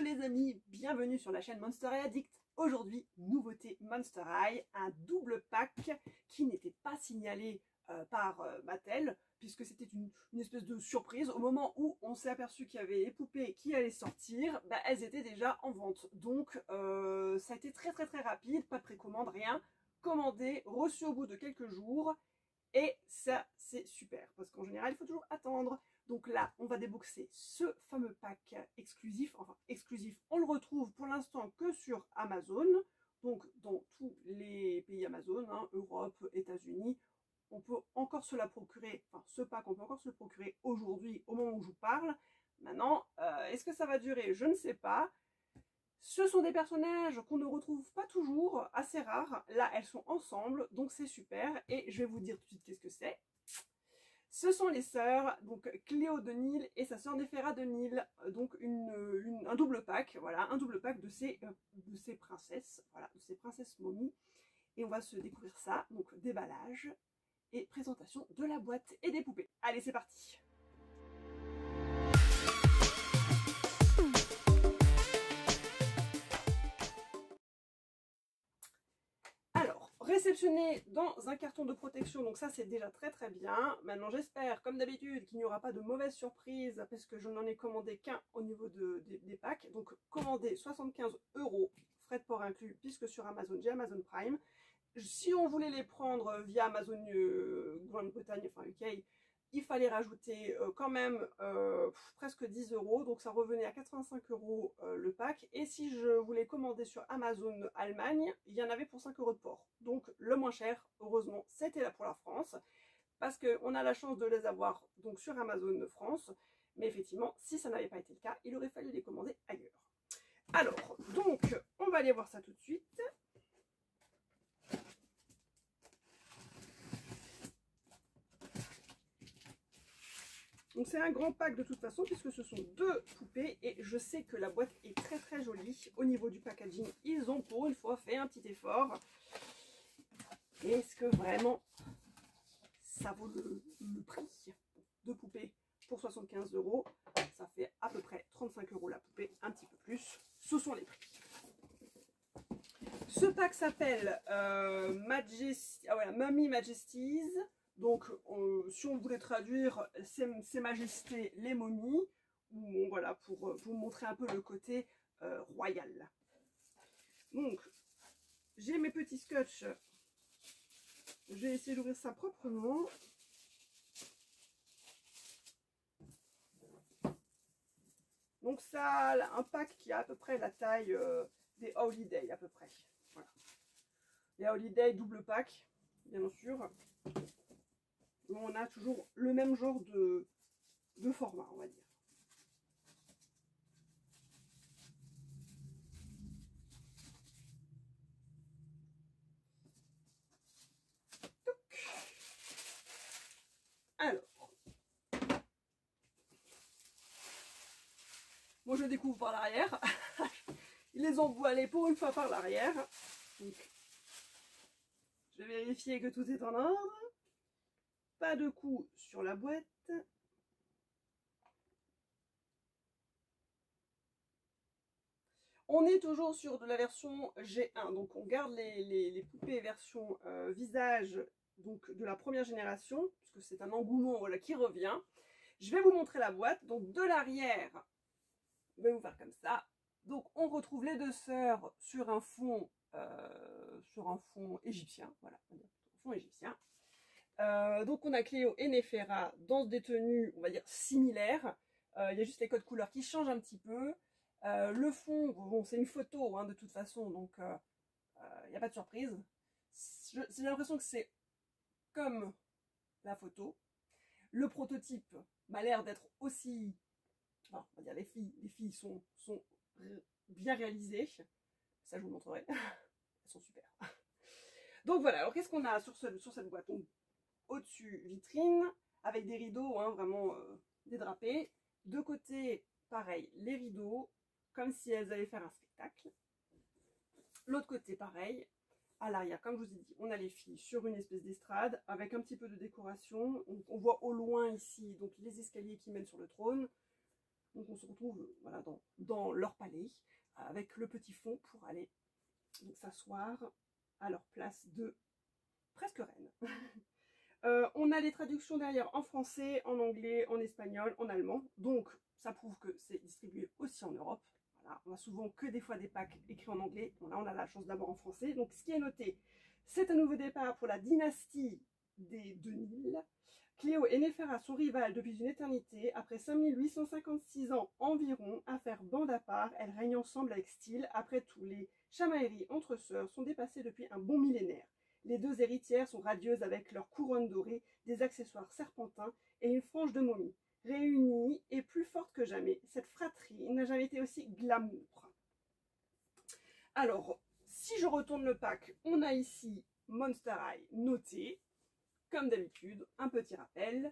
les amis, bienvenue sur la chaîne Monster High Addict. Aujourd'hui, nouveauté Monster High, un double pack qui n'était pas signalé par Mattel, puisque c'était une espèce de surprise. Au moment où on s'est aperçu qu'il y avait les poupées qui allaient sortir, bah, elles étaient déjà en vente. Donc ça a été très rapide, pas de précommande, rien. Commandé, reçu au bout de quelques jours. Et ça, c'est super, parce qu'en général, il faut toujours attendre. Donc là, on va déboxer ce fameux pack exclusif. Enfin, exclusif, on le retrouve pour l'instant que sur Amazon. Donc, dans tous les pays Amazon, hein, Europe, États-Unis, on peut encore se la procurer. Enfin, ce pack, on peut encore se le procurer aujourd'hui, au moment où je vous parle. Maintenant, est-ce que ça va durer? Je ne sais pas. Ce sont des personnages qu'on ne retrouve pas toujours, assez rares. Là, elles sont ensemble, donc c'est super. Et je vais vous dire tout de suite qu'est-ce que c'est. Ce sont les sœurs, donc Cléo de Nil et sa sœur Néféra de Nil. Donc un double pack, voilà, un double pack de ces princesses, voilà, de ces princesses momies. Et on va se découvrir ça, donc déballage et présentation de la boîte et des poupées. Allez, c'est parti! Réceptionné dans un carton de protection, donc ça c'est déjà très bien. Maintenant j'espère comme d'habitude qu'il n'y aura pas de mauvaises surprises parce que je n'en ai commandé qu'un au niveau des packs. Donc commandé 75 €, frais de port inclus, puisque sur Amazon j'ai Amazon Prime. Si on voulait les prendre via Amazon Grande-Bretagne, enfin UK, il fallait rajouter quand même presque 10 €, donc ça revenait à 85 € le pack. Et si je voulais commander sur Amazon Allemagne, il y en avait pour 5 € de port. Donc le moins cher, heureusement, c'était là pour la France, parce qu'on a la chance de les avoir donc sur Amazon France. Mais effectivement, si ça n'avait pas été le cas, il aurait fallu les commander ailleurs. Alors, donc, on va aller voir ça tout de suite. Donc c'est un grand pack de toute façon puisque ce sont deux poupées et je sais que la boîte est très jolie. Au niveau du packaging, ils ont pour une fois fait un petit effort. Est-ce que vraiment ça vaut le prix? Deux poupées pour 75 €, ça fait à peu près 35 € la poupée, un petit peu plus. Ce sont les prix. Ce pack s'appelle Mummy Majesties. Donc, si on voulait traduire Ses Majestés les momies, ou voilà, pour vous montrer un peu le côté royal. Donc, j'ai mes petits scotch. Je vais essayer d'ouvrir ça proprement. Donc, ça a un pack qui a à peu près la taille des Holiday, à peu près. Voilà. Les Holiday double pack, bien sûr. On a toujours le même genre de format, on va dire. Alors, moi je découvre par l'arrière. Ils les ont voilés pour une fois par l'arrière. Donc, je vais vérifier que tout est en ordre. Pas de coup sur la boîte. On est toujours sur de la version G1. Donc on garde les poupées version visage donc de la première génération, puisque c'est un engouement voilà, qui revient. Je vais vous montrer la boîte. Donc de l'arrière, je vais vous faire comme ça. Donc on retrouve les deux sœurs sur un fond égyptien. Voilà, un fond égyptien. Donc on a Cléo et Néféra dans des tenues, on va dire, similaires. Il y a juste les codes couleurs qui changent un petit peu. Le fond, bon, c'est une photo hein, de toute façon, donc il n'y a pas de surprise. J'ai l'impression que c'est comme la photo. Le prototype m'a l'air d'être aussi... Enfin, on va dire les filles sont bien réalisées. Ça, je vous montrerai. Elles sont super. Donc voilà, alors qu'est-ce qu'on a sur cette boîte? Au-dessus, vitrine, avec des rideaux, hein, vraiment dédrapés. De côté, pareil, les rideaux, comme si elles allaient faire un spectacle. L'autre côté, pareil. À l'arrière, comme je vous ai dit, on a les filles sur une espèce d'estrade, avec un petit peu de décoration. On voit au loin ici, donc les escaliers qui mènent sur le trône. Donc on se retrouve voilà, dans leur palais avec le petit fond pour aller s'asseoir à leur place de presque reine. On a les traductions derrière en français, en anglais, en espagnol, en allemand. Donc ça prouve que c'est distribué aussi en Europe. Voilà, on a souvent que des fois des packs écrits en anglais. Bon, là on a la chance d'avoir en français. Donc ce qui est noté, c'est un nouveau départ pour la dynastie des Denil. Cléo et Néfera sont rivales depuis une éternité. Après 5856 ans environ, à faire bande à part, elles règnent ensemble avec style. Après tout, les chamailleries entre sœurs sont dépassées depuis un bon millénaire. Les deux héritières sont radieuses avec leurs couronnes dorées, des accessoires serpentins et une frange de momie. Réunies et plus fortes que jamais, cette fratrie n'a jamais été aussi glamour. Alors, si je retourne le pack, on a ici Monster High noté. Comme d'habitude, un petit rappel.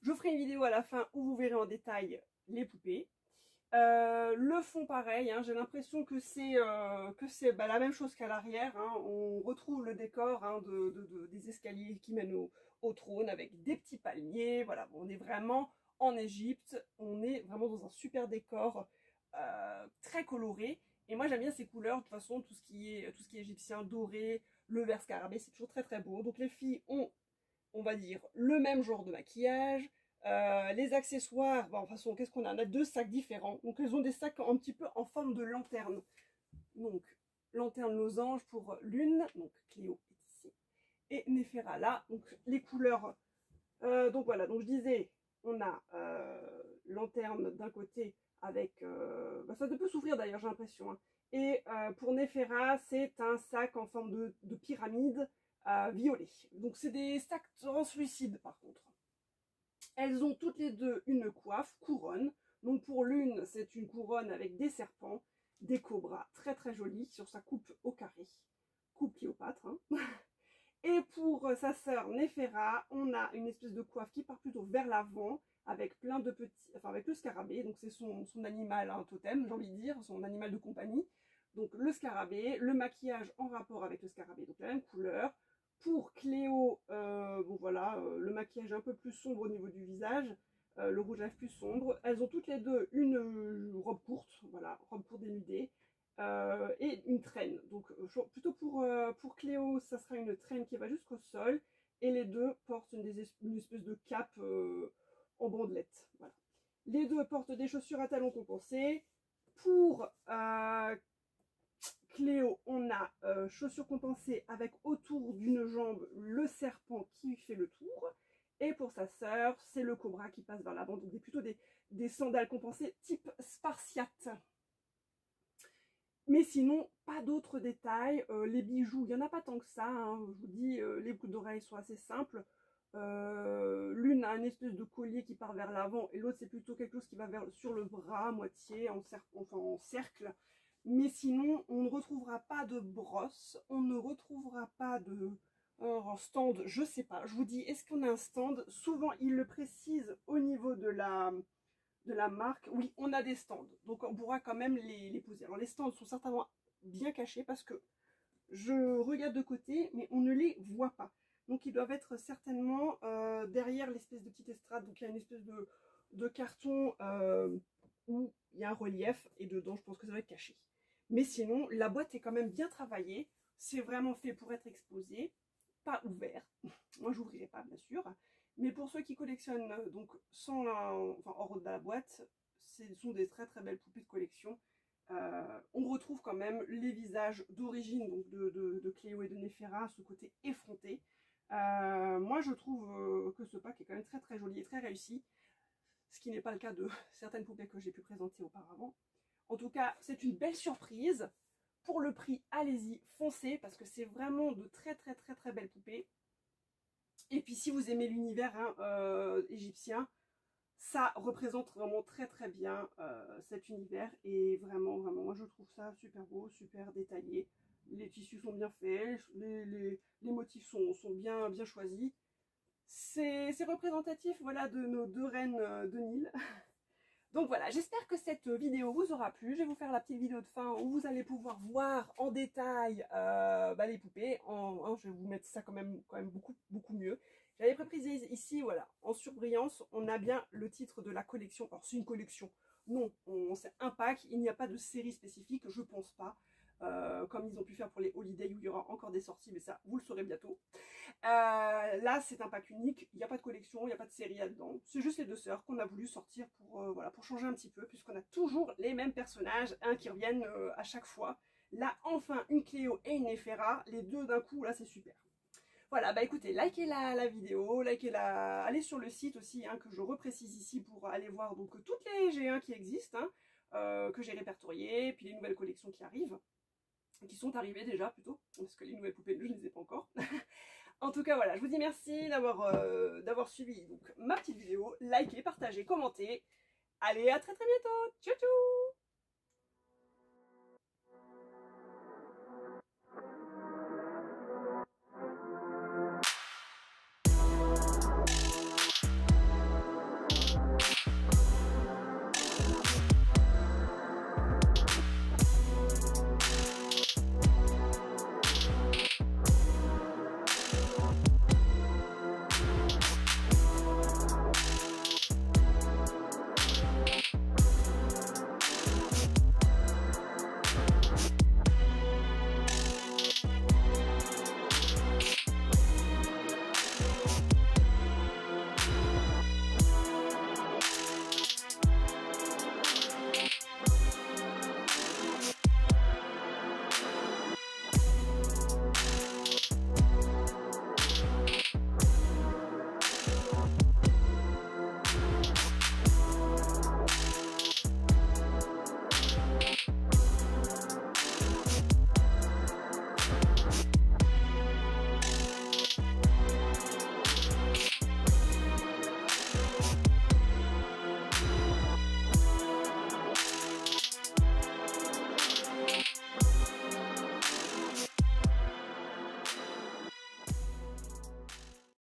Je ferai une vidéo à la fin où vous verrez en détail les poupées. Le fond pareil, hein, j'ai l'impression que c'est la même chose qu'à l'arrière. Hein. On retrouve le décor hein, des escaliers qui mènent au trône avec des petits palmiers. Voilà, bon, on est vraiment en Égypte, on est vraiment dans un super décor très coloré. Et moi j'aime bien ces couleurs, de toute façon tout ce qui est égyptien, doré, le vert scarabée, c'est toujours très très beau. Donc les filles ont, on va dire, le même genre de maquillage. Les accessoires, bon, de toute façon, qu'est-ce qu'on a? On a deux sacs différents. Donc, elles ont des sacs un petit peu en forme de lanterne. Donc, lanterne losange pour l'une. Donc, Cléo est ici. Et Néfera là. Donc, les couleurs. Donc, voilà. Donc, je disais, on a lanterne d'un côté avec... ça peut s'ouvrir d'ailleurs, j'ai l'impression. Hein. Et pour Néfera, c'est un sac en forme de pyramide violet. Donc, c'est des sacs translucides par contre. Elles ont toutes les deux une coiffe, couronne. Donc pour l'une, c'est une couronne avec des serpents, des cobras, très très jolie sur sa coupe au carré. Coupe Cléopâtre. Hein. Et pour sa sœur Néfera, on a une espèce de coiffe qui part plutôt vers l'avant, avec plein de petits, enfin avec le scarabée. Donc c'est son animal hein, totem, j'ai envie de dire, son animal de compagnie. Donc le scarabée, le maquillage en rapport avec le scarabée, donc la même couleur. Pour Cléo, bon voilà, le maquillage un peu plus sombre au niveau du visage, le rouge à lèvres plus sombre. Elles ont toutes les deux une robe courte, voilà, robe courte dénudée, et une traîne. Donc plutôt pour Cléo, ça sera une traîne qui va jusqu'au sol, et les deux portent une espèce de cape en bandelette. Voilà. Les deux portent des chaussures à talons compensés. Pour Cléo, on a chaussures compensées avec autour d'une jambe le serpent qui fait le tour. Et pour sa sœur, c'est le cobra qui passe vers l'avant. Donc plutôt des sandales compensées type spartiate. Mais sinon, pas d'autres détails. Les bijoux, il n'y en a pas tant que ça. Hein. Je vous dis, les boucles d'oreilles sont assez simples. L'une a une espèce de collier qui part vers l'avant et l'autre c'est plutôt quelque chose qui va sur le bras à moitié, en cercle. Mais sinon, on ne retrouvera pas de brosse, on ne retrouvera pas de stand, je sais pas. Je vous dis, est-ce qu'on a un stand? Souvent, ils le précisent au niveau de la marque. Oui, on a des stands, donc on pourra quand même les poser. Alors, les stands sont certainement bien cachés parce que je regarde de côté, mais on ne les voit pas. Donc, ils doivent être certainement derrière l'espèce de petite estrade. Donc, il y a une espèce de carton où il y a un relief et dedans, je pense que ça va être caché. Mais sinon, la boîte est quand même bien travaillée. C'est vraiment fait pour être exposé, pas ouvert. Moi, j'ouvrirai pas, bien sûr. Mais pour ceux qui collectionnent donc sans hors de la boîte, ce sont des très très belles poupées de collection. On retrouve quand même les visages d'origine donc de Cléo et de Néfera, ce côté effronté. Moi, je trouve que ce pack est quand même très très joli et très réussi. Ce qui n'est pas le cas de certaines poupées que j'ai pu présenter auparavant. En tout cas, c'est une belle surprise. Pour le prix, allez-y, foncez, parce que c'est vraiment de très très très très belles poupées. Et puis si vous aimez l'univers hein, égyptien, ça représente vraiment très très bien cet univers. Et vraiment, vraiment, moi je trouve ça super beau, super détaillé. Les tissus sont bien faits, les motifs sont bien, bien choisis. C'est représentatif voilà, de nos deux reines de Nil. Donc voilà, j'espère que cette vidéo vous aura plu. Je vais vous faire la petite vidéo de fin où vous allez pouvoir voir en détail les poupées. Je vais vous mettre ça quand même beaucoup mieux. J'avais précisé ici, voilà, en surbrillance, on a bien le titre de la collection. Alors c'est une collection, Non, c'est un pack, il n'y a pas de série spécifique, je pense pas. Comme ils ont pu faire pour les Holidays où il y aura encore des sorties, mais ça, vous le saurez bientôt. Là, c'est un pack unique, il n'y a pas de collection, il n'y a pas de série là-dedans. C'est juste les deux sœurs qu'on a voulu sortir pour, voilà, pour changer un petit peu, puisqu'on a toujours les mêmes personnages, qui reviennent à chaque fois. Là, enfin, une Cléo et une Néphera, les deux d'un coup, là, c'est super. Voilà, bah écoutez, likez la vidéo, allez sur le site aussi, que je reprécise ici pour aller voir donc toutes les G1 qui existent, que j'ai répertoriées, puis les nouvelles collections qui arrivent, qui sont arrivées déjà plutôt, parce que les nouvelles poupées, je ne les ai pas encore. En tout cas, voilà, je vous dis merci d'avoir suivi donc, ma petite vidéo, likez, partagez, commentez. Allez, à très très bientôt, ciao ciao.